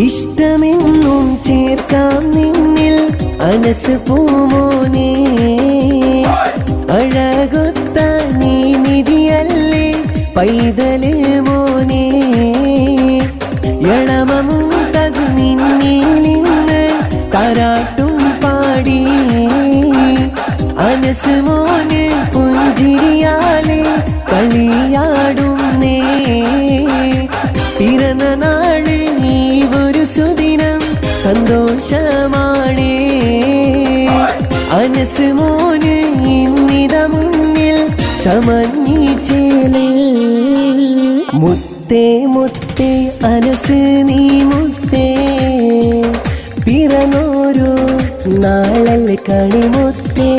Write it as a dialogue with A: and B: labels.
A: ഇഷ്ടമെന്നും ചേർക്കാം നിന്നിൽ അനസ് പൂമോനെ അഴകൊത്ത നീ നിധിയല്ലേ പൈതല് മോനെ എളമമുന്തസ് നിന്നിലിന്ന് താരാട്ടും പാടി അനസ് മോന് പുഞ്ചിരിയാലെ കളിയാടുന്നേ പിറന്ന നാള് നീ ഒരു സുദിനം സന്തോഷമാണേ അനസ് മോന് ഇന്നിത മുന്നിൽ ചമഞ്ഞിച്ചേലേ മുത്തേ മുത്തേ അനസ് നീ മുത്തേ പിറന്നോരോ നാളല്ലേ കണിമുത്തേ